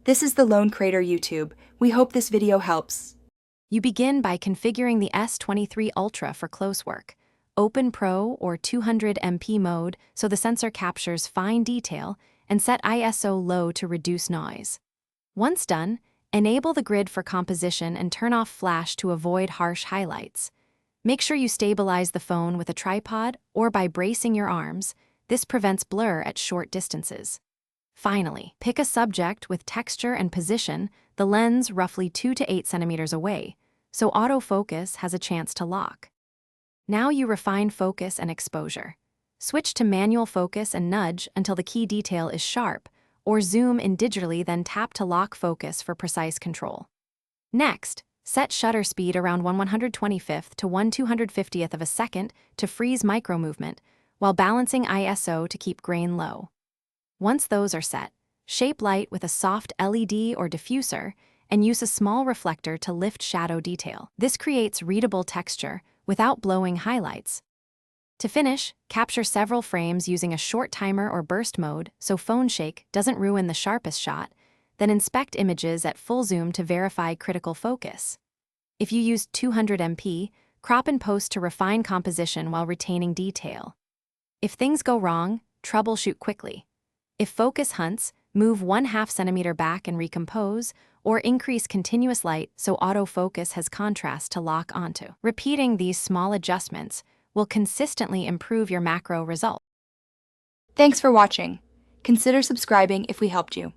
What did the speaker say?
This is the Lone Crater YouTube. We hope this video helps. You begin by configuring the S23 Ultra for close work. Open Pro or 200 MP mode so the sensor captures fine detail, and set ISO low to reduce noise. Once done, enable the grid for composition and turn off flash to avoid harsh highlights. Make sure you stabilize the phone with a tripod or by bracing your arms. This prevents blur at short distances. Finally, pick a subject with texture and position, the lens roughly 2 to 8 centimeters away, so autofocus has a chance to lock. Now you refine focus and exposure. Switch to manual focus and nudge until the key detail is sharp, or zoom in digitally, then tap to lock focus for precise control. Next, set shutter speed around 1/125th to 1/250th of a second to freeze micro movement, while balancing ISO to keep grain low. Once those are set, shape light with a soft LED or diffuser and use a small reflector to lift shadow detail. This creates readable texture without blowing highlights. To finish, capture several frames using a short timer or burst mode so phone shake doesn't ruin the sharpest shot, then inspect images at full zoom to verify critical focus. If you use 200 MP, crop and post to refine composition while retaining detail. If things go wrong, troubleshoot quickly. If focus hunts, move 1/2 centimeter back and recompose, or increase continuous light so autofocus has contrast to lock onto. Repeating these small adjustments will consistently improve your macro result. Thanks for watching. Consider subscribing if we helped you.